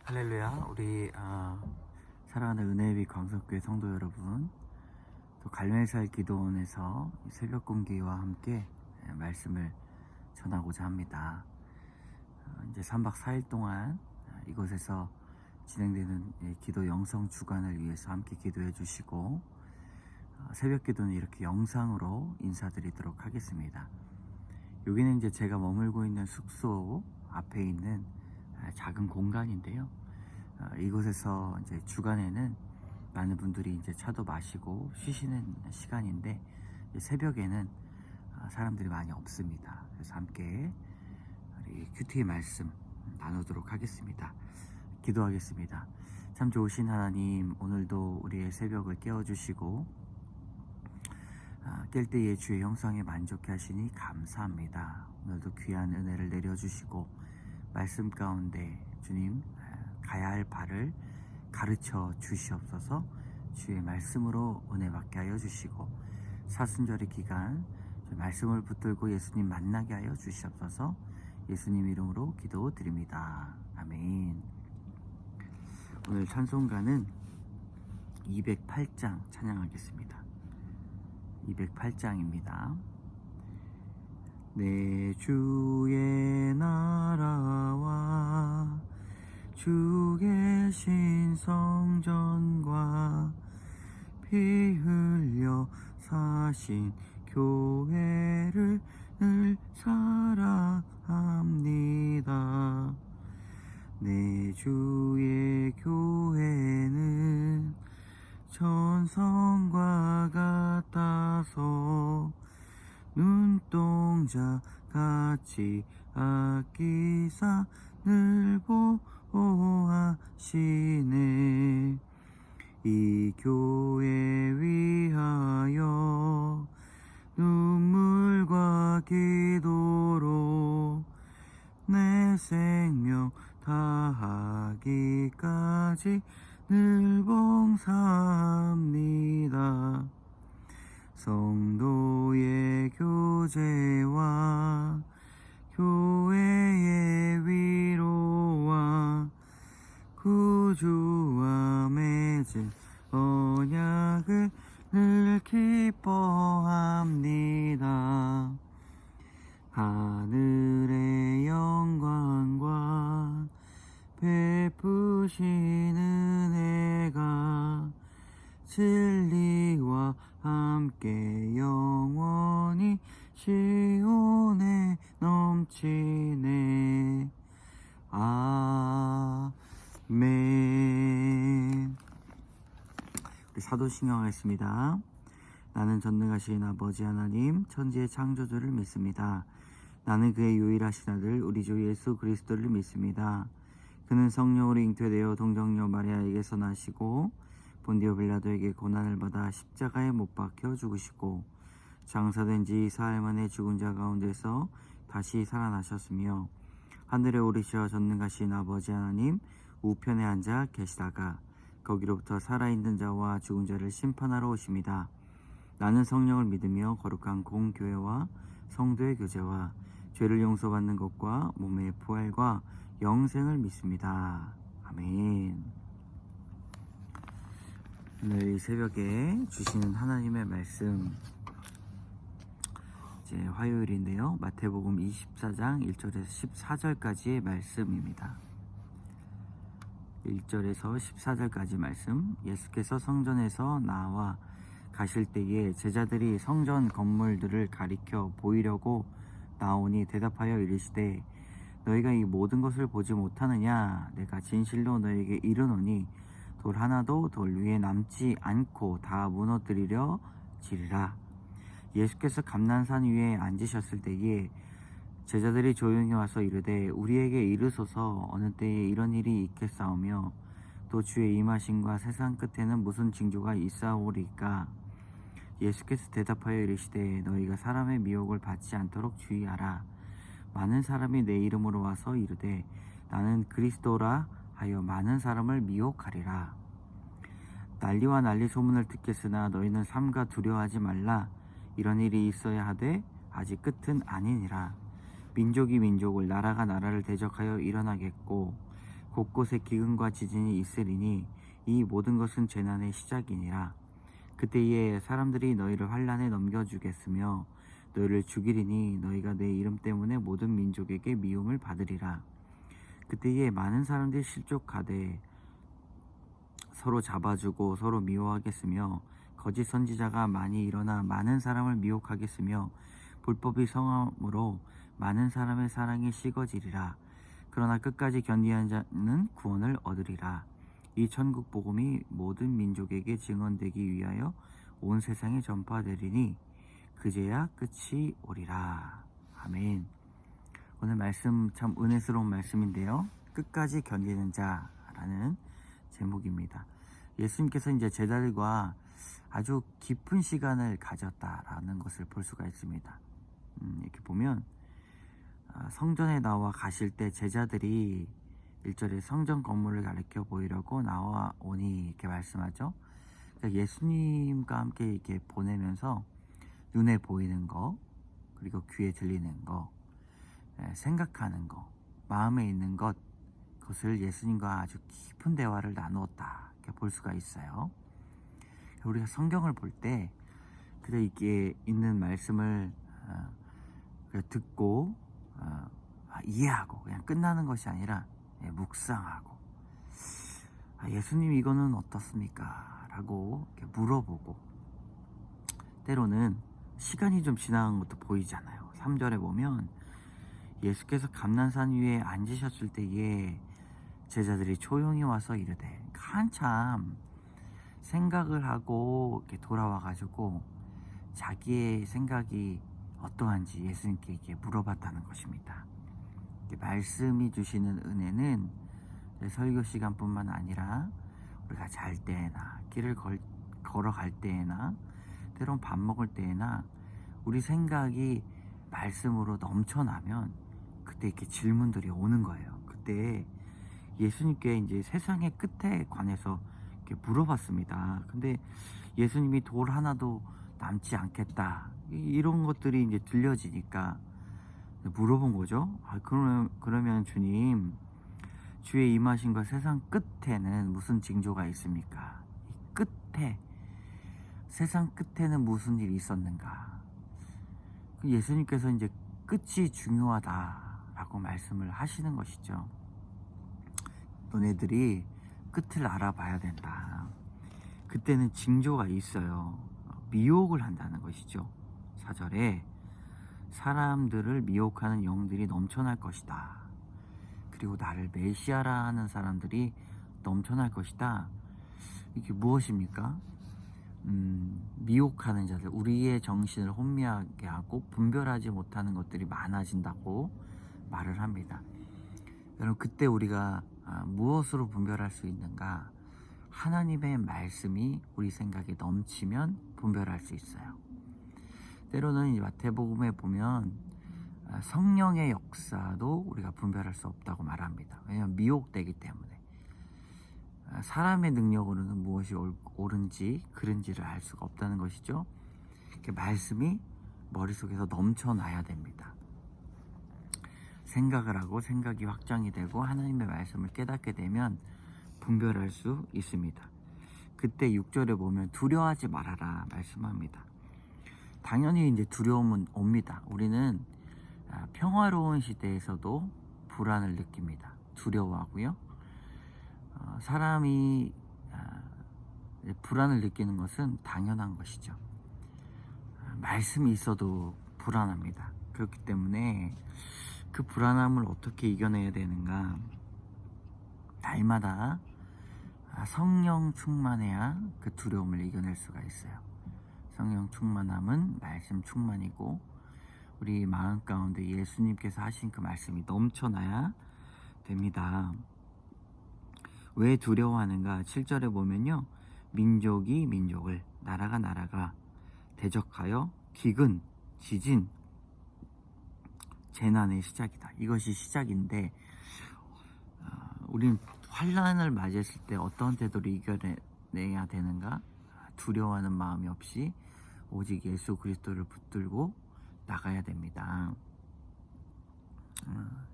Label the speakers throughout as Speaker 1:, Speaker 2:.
Speaker 1: 할렐루야. 우리 사랑하는 은혜의 광석교회 성도 여러분, 또 갈멜살 기도원에서 새벽 공기와 함께 말씀을 전하고자 합니다. 이제 3박 4일 동안 이곳에서 진행되는 기도 영성 주간을 위해서 함께 기도해 주시고, 새벽 기도는 이렇게 영상으로 인사드리도록 하겠습니다. 여기는 이제 제가 머물고 있는 숙소 앞에 있는 작은 공간인데요. 이곳에서 이제 주간에는 많은 분들이 이제 차도 마시고 쉬시는 시간인데, 새벽에는 사람들이 많이 없습니다. 그래서 함께 우리 큐티의 말씀 나누도록 하겠습니다. 기도하겠습니다. 참 좋으신 하나님, 오늘도 우리의 새벽을 깨워주시고 깰 때의 주의 형상에 만족해 하시니 감사합니다. 오늘도 귀한 은혜를 내려주시고 말씀 가운데 주님 가야 할 바를 가르쳐 주시옵소서. 주의 말씀으로 은혜 받게 하여 주시고 사순절의 기간 말씀을 붙들고 예수님 만나게 하여 주시옵소서. 예수님 이름으로 기도드립니다. 아멘. 오늘 찬송가는 208장 찬양하겠습니다. 208장입니다. 내 주의 나라와 주 계신 성전과 피 흘려 사신 교회를 늘 사랑합니다. 내 주의 교회는 천성과 같아서 눈동자 같이 아끼사 늘 보호하시네. 이 교회 위하여 눈물과 기도로 내 생명 다하기까지 늘 봉사합니다. 성도의 교제와 교회의 위로와 구주와 맺은 언약을 늘 기뻐합니다. 하늘의 영광과 베푸신 은혜가 진리와 함께 영원히 시온에 넘치네. 아멘. 우리 사도신경 하겠습니다. 나는 전능하신 아버지 하나님 천지의 창조주를 믿습니다. 나는 그의 유일하신 아들 우리 주 예수 그리스도를 믿습니다. 그는 성령으로 잉태되어 동정녀 마리아에게서 나시고 본디오 빌라도에게 고난을 받아 십자가에 못 박혀 죽으시고 장사된 지 사흘 만에 죽은 자 가운데서 다시 살아나셨으며 하늘에 오르셔 전능하신 아버지 하나님 우편에 앉아 계시다가 거기로부터 살아있는 자와 죽은 자를 심판하러 오십니다. 나는 성령을 믿으며 거룩한 공교회와 성도의 교제와 죄를 용서받는 것과 몸의 부활과 영생을 믿습니다. 아멘. 오늘 새벽에 주시는 하나님의 말씀, 이제 화요일인데요. 마태복음 24장 1절에서 14절까지의 말씀입니다. 1절에서 14절까지 말씀. 예수께서 성전에서 나와 가실 때에 제자들이 성전 건물들을 가리켜 보이려고 나오니 대답하여 이르시되 너희가 이 모든 것을 보지 못하느냐? 내가 진실로 너희에게 이르노니 돌 하나도 돌 위에 남지 않고 다 무너뜨리려 지리라. 예수께서 감난산 위에 앉으셨을 때에 제자들이 조용히 와서 이르되 우리에게 이르소서 어느 때에 이런 일이 있겠사오며 또 주의 임하심과 세상 끝에는 무슨 징조가 있사오리까? 예수께서 대답하여 이르시되 너희가 사람의 미혹을 받지 않도록 주의하라. 많은 사람이 내 이름으로 와서 이르되 나는 그리스도라 하여 많은 사람을 미혹하리라. 난리와 난리 소문을 듣겠으나 너희는 삼가 두려워하지 말라. 이런 일이 있어야 하되 아직 끝은 아니니라. 민족이 민족을 나라가 나라를 대적하여 일어나겠고 곳곳에 기근과 지진이 있으리니 이 모든 것은 재난의 시작이니라. 그때에 사람들이 너희를 환란에 넘겨주겠으며 너희를 죽이리니 너희가 내 이름 때문에 모든 민족에게 미움을 받으리라. 그때에 많은 사람들이 실족하되 서로 잡아주고 서로 미워하겠으며 거짓 선지자가 많이 일어나 많은 사람을 미혹하겠으며 불법이 성함으로 많은 사람의 사랑이 식어지리라. 그러나 끝까지 견디한 자는 구원을 얻으리라. 이 천국 복음이 모든 민족에게 증언되기 위하여 온 세상에 전파되리니 그제야 끝이 오리라. 아멘. 오늘 말씀 참 은혜스러운 말씀인데요. 끝까지 견디는 자라는 제목입니다. 예수님께서 이제 제자들과 아주 깊은 시간을 가졌다라는 것을 볼 수가 있습니다. 이렇게 보면 성전에 나와 가실 때 제자들이 1절에 성전 건물을 가리켜 보이려고 나와오니 이렇게 말씀하죠. 그러니까 예수님과 함께 이렇게 보내면서 눈에 보이는 거, 그리고 귀에 들리는 거, 생각하는 거, 마음에 있는 것, 그것을 예수님과 아주 깊은 대화를 나누었다 이렇게 볼 수가 있어요. 우리가 성경을 볼 때 그래 이게 있는 말씀을 듣고 이해하고 그냥 끝나는 것이 아니라 묵상하고 예수님 이거는 어떻습니까? 라고 이렇게 물어보고 때로는 시간이 좀 지나간 것도 보이잖아요. 3절에 보면 예수께서 감난산 위에 앉으셨을 때에 제자들이 조용히 와서 이르되 한참 생각을 하고 이렇게 돌아와 가지고 자기의 생각이 어떠한지 예수님께 이렇게 물어봤다는 것입니다. 말씀이 주시는 은혜는 설교 시간뿐만 아니라 우리가 잘 때나 길을 걸어갈 때나 때론 밥 먹을 때나 우리 생각이 말씀으로 넘쳐나면 그때 이렇게 질문들이 오는 거예요. 그때 예수님께 이제 세상의 끝에 관해서 이렇게 물어봤습니다. 근데 예수님이 돌 하나도 남지 않겠다 이런 것들이 이제 들려지니까 물어본 거죠. 그러면 주님, 주의 임하심과 세상 끝에는 무슨 징조가 있습니까? 이 끝에, 세상 끝에는 무슨 일이 있었는가? 예수님께서 이제 끝이 중요하다라고 말씀을 하시는 것이죠. 너네들이 끝을 알아봐야 된다. 그때는 징조가 있어요. 미혹을 한다는 것이죠. 4절에 사람들을 미혹하는 영들이 넘쳐날 것이다. 그리고 나를 메시아라 하는 사람들이 넘쳐날 것이다. 이게 무엇입니까? 미혹하는 자들, 우리의 정신을 혼미하게 하고 분별하지 못하는 것들이 많아진다고 말을 합니다. 여러분, 그때 우리가 무엇으로 분별할 수 있는가? 하나님의 말씀이 우리 생각에 넘치면 분별할 수 있어요. 때로는 마태복음에 보면 성령의 역사도 우리가 분별할 수 없다고 말합니다. 왜냐하면 미혹되기 때문에. 사람의 능력으로는 무엇이 옳은지 그른지를 알 수가 없다는 것이죠. 이렇게 말씀이 머릿속에서 넘쳐나야 됩니다. 생각을 하고 생각이 확장이 되고 하나님의 말씀을 깨닫게 되면 분별할 수 있습니다. 그때 6절에 보면 두려워하지 말아라 말씀합니다. 당연히 이제 두려움은 옵니다. 우리는 평화로운 시대에서도 불안을 느낍니다. 두려워하고요. 사람이 불안을 느끼는 것은 당연한 것이죠. 말씀이 있어도 불안합니다. 그렇기 때문에 그 불안함을 어떻게 이겨내야 되는가? 날마다 성령 충만해야 그 두려움을 이겨낼 수가 있어요. 성령 충만함은 말씀 충만이고 우리 마음 가운데 예수님께서 하신 그 말씀이 넘쳐나야 됩니다. 왜 두려워하는가? 7절에 보면요. 민족이 민족을, 나라가 나라가 대적하여 기근, 지진, 재난의 시작이다. 이것이 시작인데 우리는 환난을 맞이했을 때 어떤 태도로 이겨내야 되는가? 두려워하는 마음이 없이 오직 예수 그리스도를 붙들고 나가야 됩니다.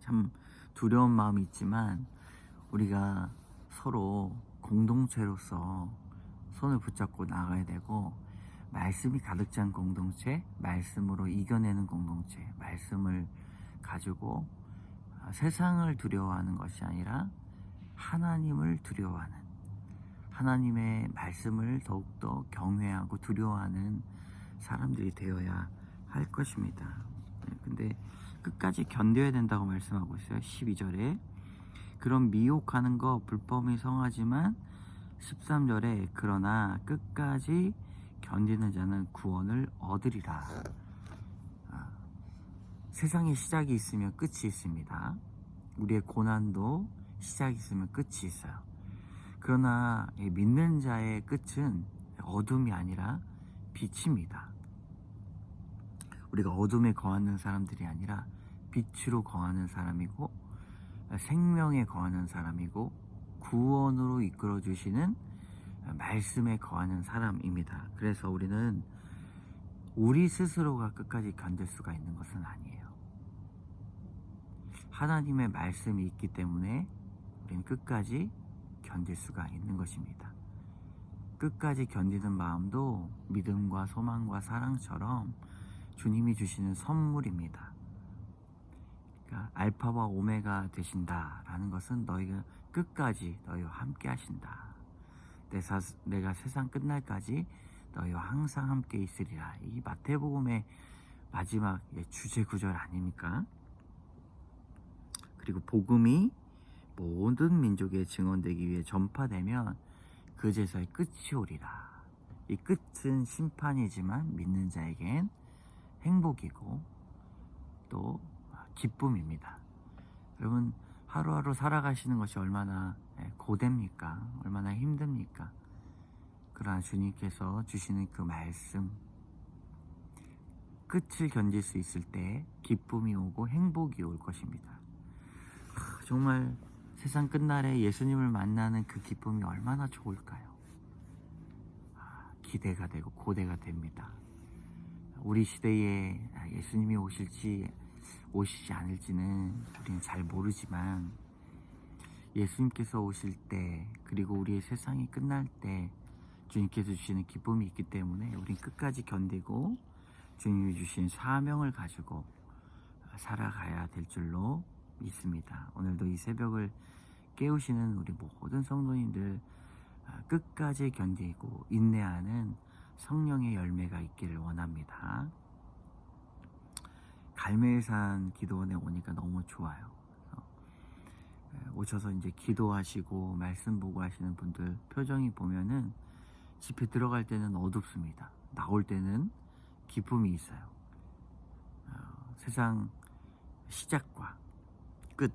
Speaker 1: 참 두려운 마음이 있지만 우리가 서로 공동체로서 손을 붙잡고 나가야 되고, 말씀이 가득 찬 공동체, 말씀으로 이겨내는 공동체, 말씀을 가지고 세상을 두려워하는 것이 아니라 하나님을 두려워하는, 하나님의 말씀을 더욱더 경외하고 두려워하는 사람들이 되어야 할 것입니다. 근데 끝까지 견뎌야 된다고 말씀하고 있어요. 12절에 그런 미혹하는 거 불법이 성하지만, 13절에 그러나 끝까지 견디는 자는 구원을 얻으리라. 세상에 시작이 있으면 끝이 있습니다. 우리의 고난도 시작이 있으면 끝이 있어요. 그러나 믿는 자의 끝은 어둠이 아니라 빛입니다. 우리가 어둠에 거하는 사람들이 아니라 빛으로 거하는 사람이고, 생명에 거하는 사람이고, 구원으로 이끌어 주시는 말씀에 거하는 사람입니다. 그래서 우리는 우리 스스로가 끝까지 견딜 수가 있는 것은 아니에요. 하나님의 말씀이 있기 때문에 우리는 끝까지 견딜 수가 있는 것입니다. 끝까지 견디는 마음도 믿음과 소망과 사랑처럼 주님이 주시는 선물입니다. 그러니까 알파와 오메가 되신다라는 것은 너희가 끝까지 너희와 함께 하신다. 내가 세상 끝날까지 너희와 항상 함께 있으리라. 이 마태복음의 마지막 주제 구절 아닙니까? 그리고 복음이 모든 민족에 증언되기 위해 전파되면 그제서야 끝이 오리라. 이 끝은 심판이지만 믿는 자에겐 행복이고 또 기쁨입니다. 여러분, 하루하루 살아가시는 것이 얼마나 고됩니까? 얼마나 힘듭니까? 그러나 주님께서 주시는 그 말씀, 끝을 견딜 수 있을 때 기쁨이 오고 행복이 올 것입니다. 정말 세상 끝날에 예수님을 만나는 그 기쁨이 얼마나 좋을까요? 기대가 되고 고대가 됩니다. 우리 시대에 예수님이 오실지 오시지 않을지는 우리는 잘 모르지만, 예수님께서 오실 때, 그리고 우리의 세상이 끝날 때 주님께서 주시는 기쁨이 있기 때문에 우린 끝까지 견디고 주님이 주신 사명을 가지고 살아가야 될 줄로 믿습니다. 오늘도 이 새벽을 깨우시는 우리 모든 성도님들, 끝까지 견디고 인내하는 성령의 열매가 있기를 원합니다. 갈멜산 기도원에 오니까 너무 좋아요. 오셔서 이제 기도하시고 말씀 보고 하시는 분들 표정이 보면은 집에 들어갈 때는 어둡습니다. 나올 때는 기쁨이 있어요. 세상 시작과 끝,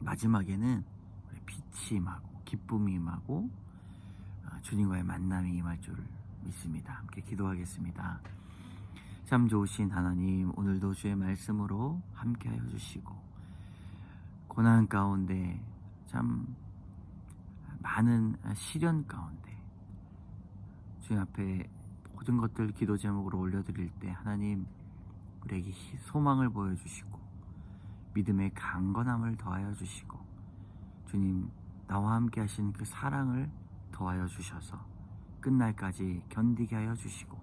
Speaker 1: 마지막에는 빛이 임하고 기쁨이 임하고 주님과의 만남이 임할 줄 믿습니다. 함께 기도하겠습니다. 참 좋으신 하나님, 오늘도 주의 말씀으로 함께하여 주시고, 고난 가운데 참 많은 시련 가운데 주님 앞에 모든 것들 기도 제목으로 올려드릴 때 하나님, 우리에게 소망을 보여주시고 믿음의 강건함을 더하여 주시고, 주님 나와 함께 하신 그 사랑을 더하여 주셔서 끝날까지 견디게 하여 주시고,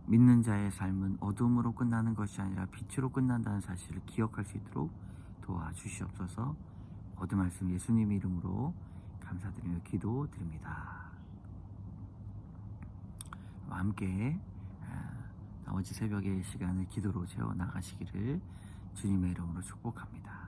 Speaker 1: 믿는 자의 삶은 어둠으로 끝나는 것이 아니라 빛으로 끝난다는 사실을 기억할 수 있도록 도와주시옵소서. 모든 말씀 예수님 이름으로 감사드리며 기도드립니다. 함께 나머지 새벽의 시간을 기도로 채워 나가시기를 주님의 이름으로 축복합니다.